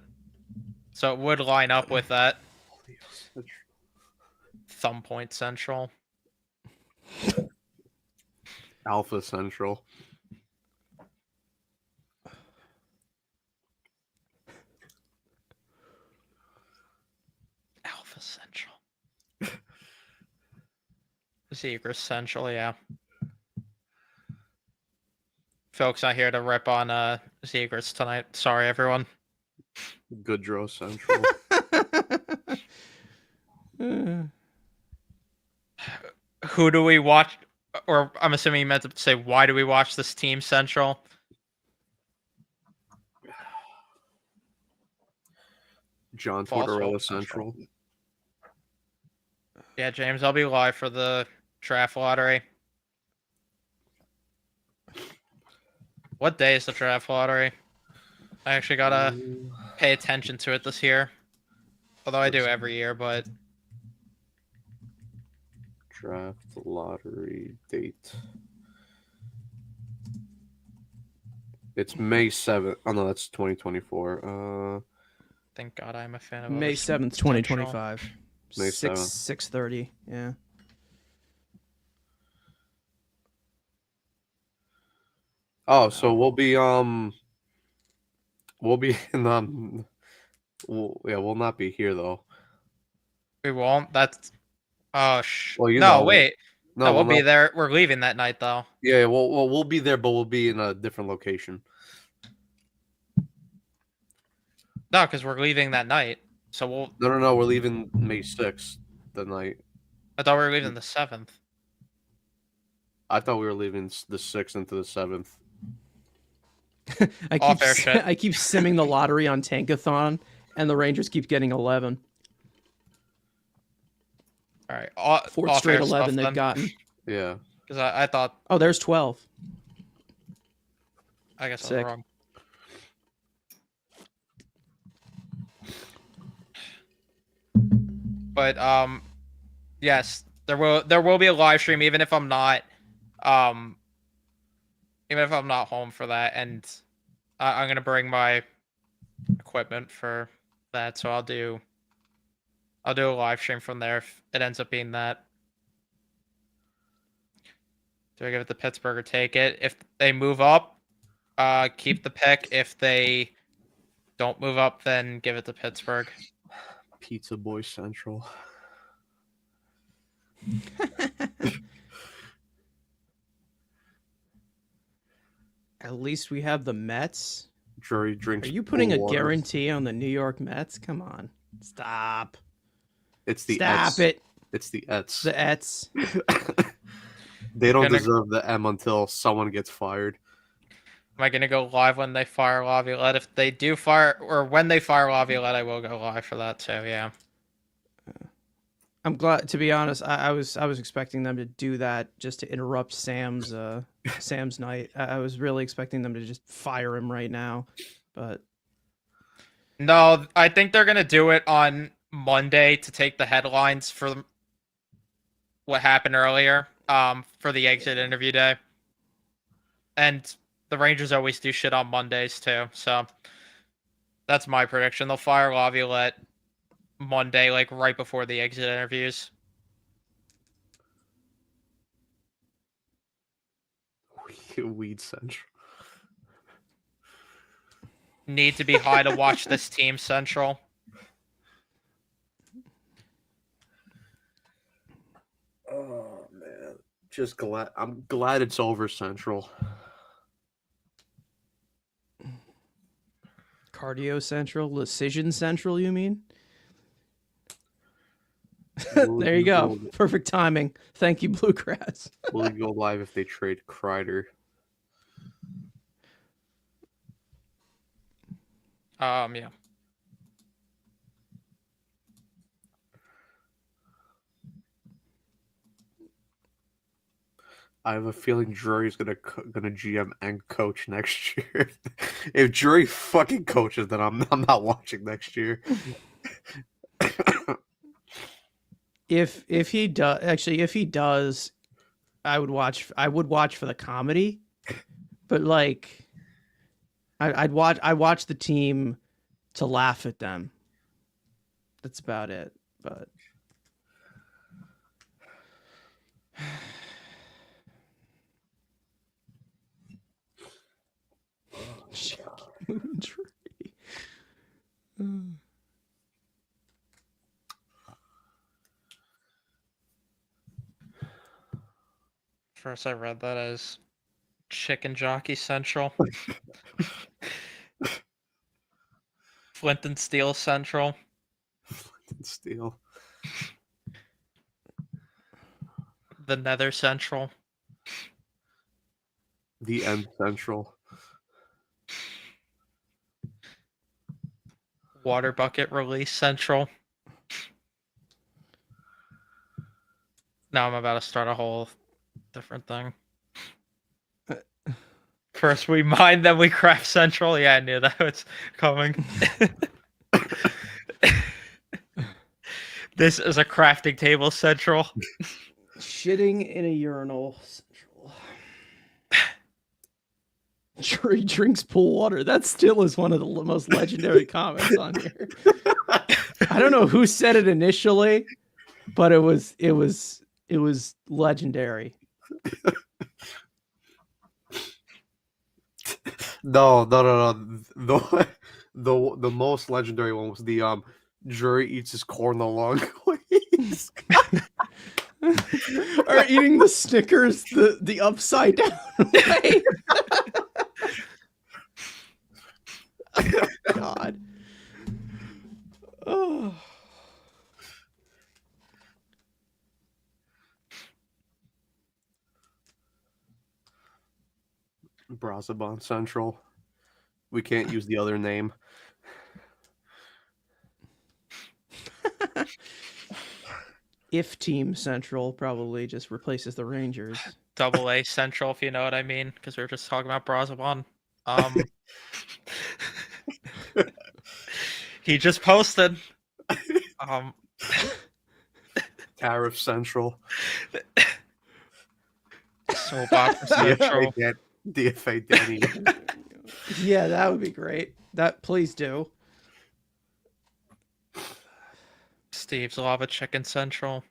So it would line up with that. Thumb Point Central. Alpha Central. Alpha Central. Zegers Central, yeah. Folks, not here to rip on Zegers tonight. Sorry, everyone. Goodrow Central. Who do we watch? Or I'm assuming you meant to say, why do we watch this team Central? John Tortorella Central. Yeah, James, I'll be live for the draft lottery. What day is the draft lottery? I actually gotta pay attention to it this year. Although I do every year, but... Draft lottery date. It's May 7th. Oh, no, that's 2024. Thank God I'm a fan of May 7th, 2025. May 7th. 6:30. Yeah. Oh, so we'll be in we'll not be here though. We won't? That's... Oh, Well, no, wait. No, we'll be there. We're leaving that night, though. Yeah, we'll be there, but we'll be in a different location. No, because we're leaving that night. So we'll... No, we're leaving May 6th the night. I thought we were leaving the 7th. I thought we were leaving the 6th into the 7th. I All keep fair shit. I keep simming the lottery on Tankathon, and the Rangers keep getting 11. All right, all Fourth all straight fair 11 stuff they've then. gotten. Yeah. Because I thought, Oh, there's 12. I guess I was Sick. wrong. But yes, there will be a live stream, even if I'm not home for that, and I'm gonna bring my equipment for that, so I'll do a live stream from there if it ends up being that. Do I give it to Pittsburgh or take it? If they move up, keep the pick. If they don't move up, then give it to Pittsburgh. Pizza Boy Central. At least we have the Mets. Drury drinks. Are you putting a pool water. guarantee on the New York Mets? Come on. Stop. It's the Stop Ets. it. It's the Ets. The Ets. They don't deserve the M until someone gets fired. Am I gonna go live when they fire Laviolette? If they do fire, or when they fire Laviolette, I will go live for that too. Yeah. I'm glad. To be honest, I was expecting them to do that just to interrupt Sam's night. I was really expecting them to just fire him right now, but No, I think they're gonna do it on Monday to take the headlines for what happened earlier. For the exit interview day, and the Rangers always do shit on Mondays too. So that's my prediction. They'll fire Laviolette Monday, like right before the exit interviews. Weed Central. Need to be high to watch this team, Central. Oh man, just glad. I'm glad it's over, Central. Cardio Central, Decision Central, you mean? There you go. Perfect timing. Thank you, Bluegrass. Will you go live if they trade Kreider? Yeah. I have a feeling Drury's gonna GM and coach next year. If Drury fucking coaches, then I'm not watching next year. If he does, actually, if he does, I would watch for the comedy, but like, I watch the team to laugh at them. That's about it. But moving tree. First, I read that as Chicken Jockey Central. Flint and Steel Central. Steel. The Nether Central. The End Central. Water Bucket Release Central. Now I'm about to start a whole different thing. First we mine, then we craft Central. Yeah, I knew that was coming. This is a crafting table Central. Shitting in a urinal Central. Sure, he drinks pool water. That still is one of the most legendary comments on here. I don't know who said it initially, but it was legendary. No. The most legendary one was the Drury eats his corn the long ways. Or eating the Snickers the upside down way. Oh, God. Oh. Brazzabon Central. We can't use the other name. If Team Central probably just replaces the Rangers. AA Central, if you know what I mean, because we were just talking about Brazaban. He just posted. Tariff Central. Soap Opera Central. DFA Danny. Yeah, that would be great. Please do. Steve's Lava Chicken Central.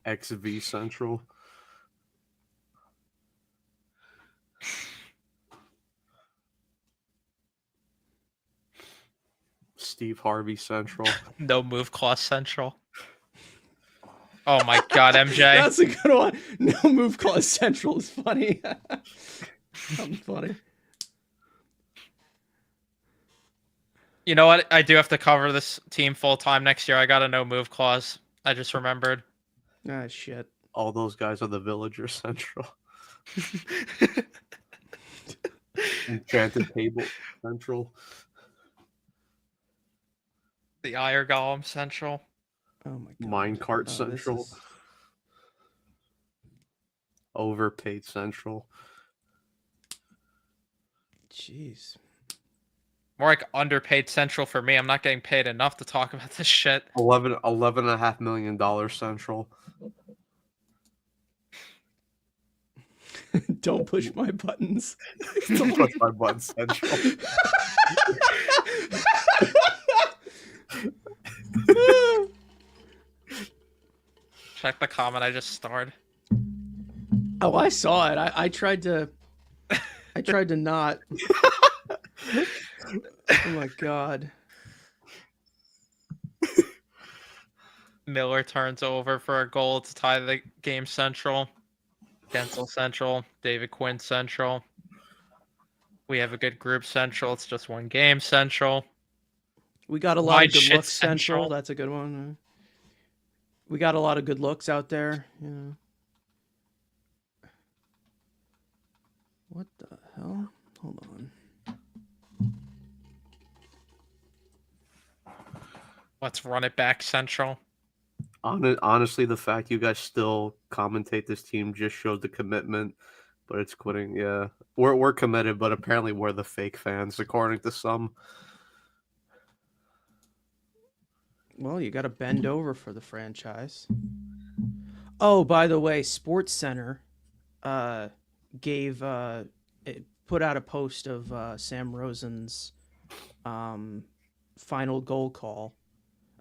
XV Central. Steve Harvey Central. No Move Clause Central. Oh my God, MJ. That's a good one. No Move Clause Central is funny. Something funny. You know what? I do have to cover this team full time next year. I got a no move clause. I just remembered. Ah, shit. All those guys are the Villager Central. Enchanted Table Central. The Ire Golem Central. Oh my God. Minecart Central. Overpaid Central. Jeez. More like underpaid Central for me. I'm not getting paid enough to talk about this shit. $11.5 million Central. Don't push my buttons. Don't push my buttons Central. Check the comment I just starred. Oh, I saw it. I tried to not. Oh my God. Miller turns over for a goal to tie the game Central. Gensel Central. David Quinn Central. We have a good group Central. It's just one game Central. We got a lot of good shit looks Central. Central. That's a good one. We got a lot of good looks out there. You know. What the hell? Hold on. Let's run it back Central. Honestly, the fact you guys still commentate this team just showed the commitment, but it's quitting. Yeah, we're committed, but apparently we're the fake fans, according to some. Well, you got to bend over for the franchise. Oh, by the way, Sports Center put out a post of Sam Rosen's final goal call.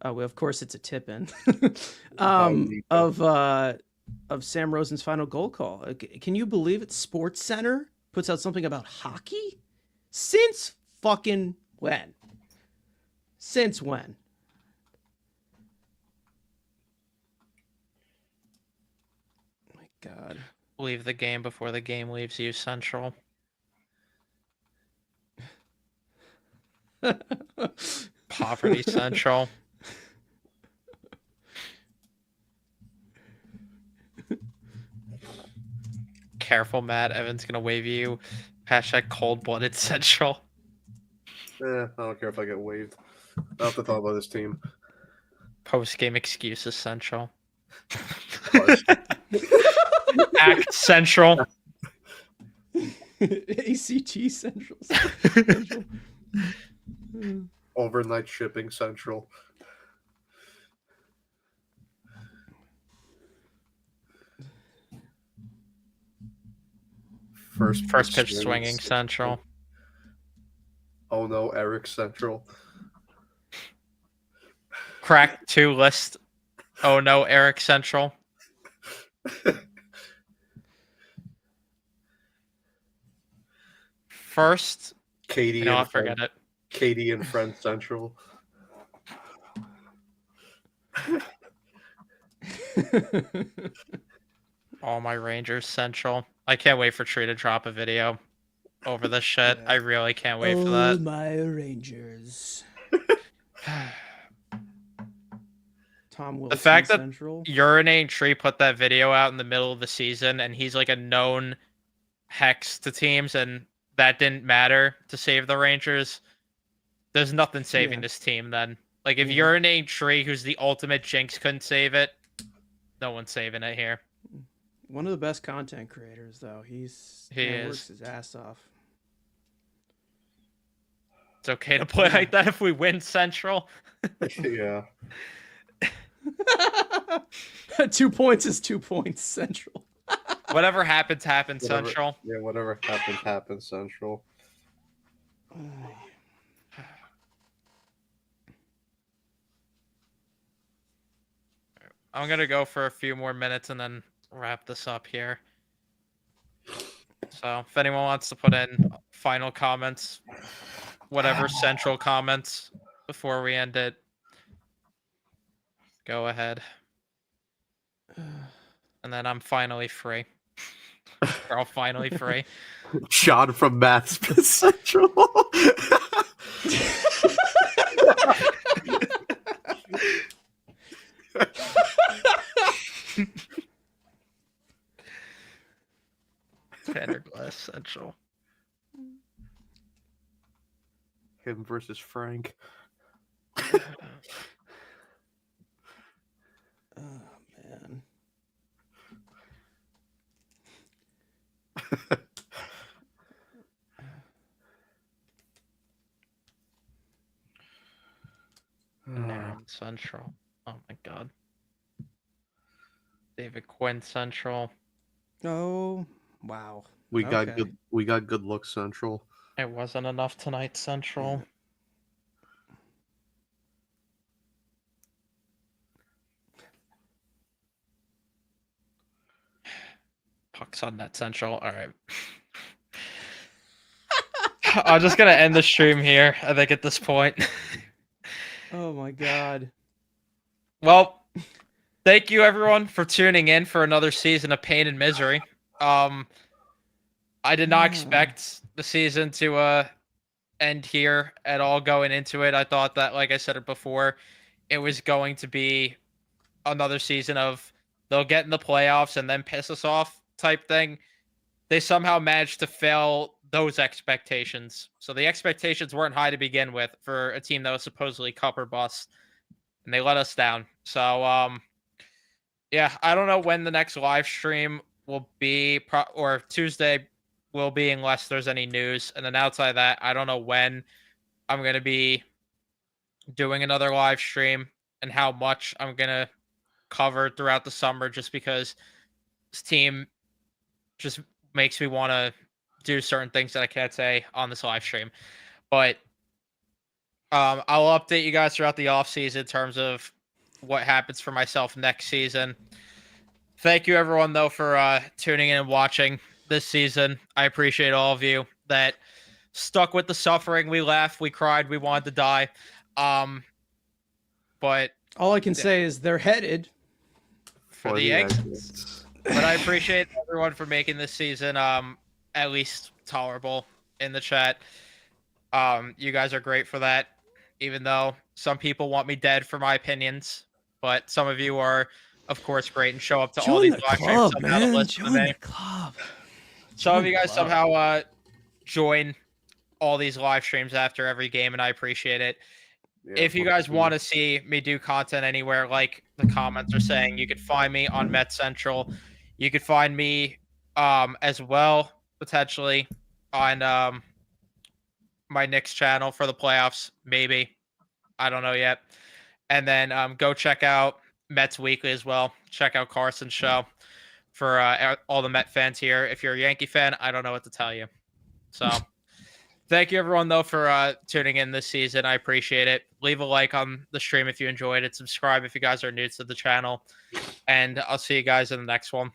Well, of course, it's a tip-in of Sam Rosen's final goal call. Can you believe it? Sports Center puts out something about hockey? Since fucking when? Since when? Oh my God. Leave the game before the game leaves you Central. Poverty Central. Careful, Matt. Evan's gonna wave you. Hashtag cold-blooded Central. I don't care if I get waived. I have to talk about this team. Post-game excuses Central. Act Central. ACT Central. Overnight shipping Central. First pitch swinging Central. Oh no, Eric Central. Crack 2 list. Oh no, Eric Central. First, Katie I'll forget it. Katie and Friends Central. All my Rangers Central. I can't wait for Tree to drop a video over this shit. Yeah. I really can't wait for that. My Rangers. Tom Wilson The fact that Central. Urinating Tree put that video out in the middle of the season, and he's like a known hex to teams, and that didn't matter to save the Rangers, there's nothing saving Yeah. this team then. Like, if Yeah. you're named Tree, who's the ultimate jinx, couldn't save it, no one's saving it here. One of the best content creators, though. He works his ass off. It's okay to play like that if we win Central. Yeah. 2 points is 2 points, Central. Whatever happens, Whatever- Central. Yeah, whatever happens, Central. I'm going to go for a few more minutes and then wrap this up here. So if anyone wants to put in final comments, whatever Central comments before we end it, go ahead. And then I'm finally free. We're all finally free. Sean from Maths Central. Penderglass Central. Him versus Frank. Oh, man. Nairn Central. Oh my god. David Quinn Central. Oh, wow. We got Okay. good look, Central. It wasn't enough tonight, Central. Pucks on net, Central. All right. I'm just gonna end the stream here, I think, at this point. Oh my god. Well, thank you everyone for tuning in for another season of pain and misery. I did not expect the season to end here at all going into it. I thought that, like I said it before, it was going to be another season of they'll get in the playoffs and then piss us off type thing. They somehow managed to fail those expectations. So the expectations weren't high to begin with for a team that was supposedly cup or bust, and they let us down. So, yeah, I don't know when the next live stream will be, or Tuesday will be, unless there's any news. And then outside of that, I don't know when I'm going to be doing another live stream and how much I'm going to cover throughout the summer, just because this team just makes me want to do certain things that I can't say on this live stream. But I'll update you guys throughout the offseason in terms of what happens for myself next season. Thank you, everyone, though, for tuning in and watching this season. I appreciate all of you that stuck with the suffering. We laughed, we cried, we wanted to die. But all I can say is they're headed for the exits. But I appreciate everyone for making this season at least tolerable in the chat. You guys are great for that, even though some people want me dead for my opinions. But some of you are, of course, great and show up to all these live streams somehow to listen to me. The club. Some of you guys somehow join all these live streams after every game, and I appreciate it. Yeah, if you guys want to see me do content anywhere, like the comments are saying, you could find me on Met Central. You could find me as well, potentially, on my Knicks channel for the playoffs, maybe. I don't know yet. And then go check out Mets Weekly as well. Check out Carson's show for all the Met fans here. If you're a Yankee fan, I don't know what to tell you. So thank you, everyone, though, for tuning in this season. I appreciate it. Leave a like on the stream if you enjoyed it. Subscribe if you guys are new to the channel. And I'll see you guys in the next one.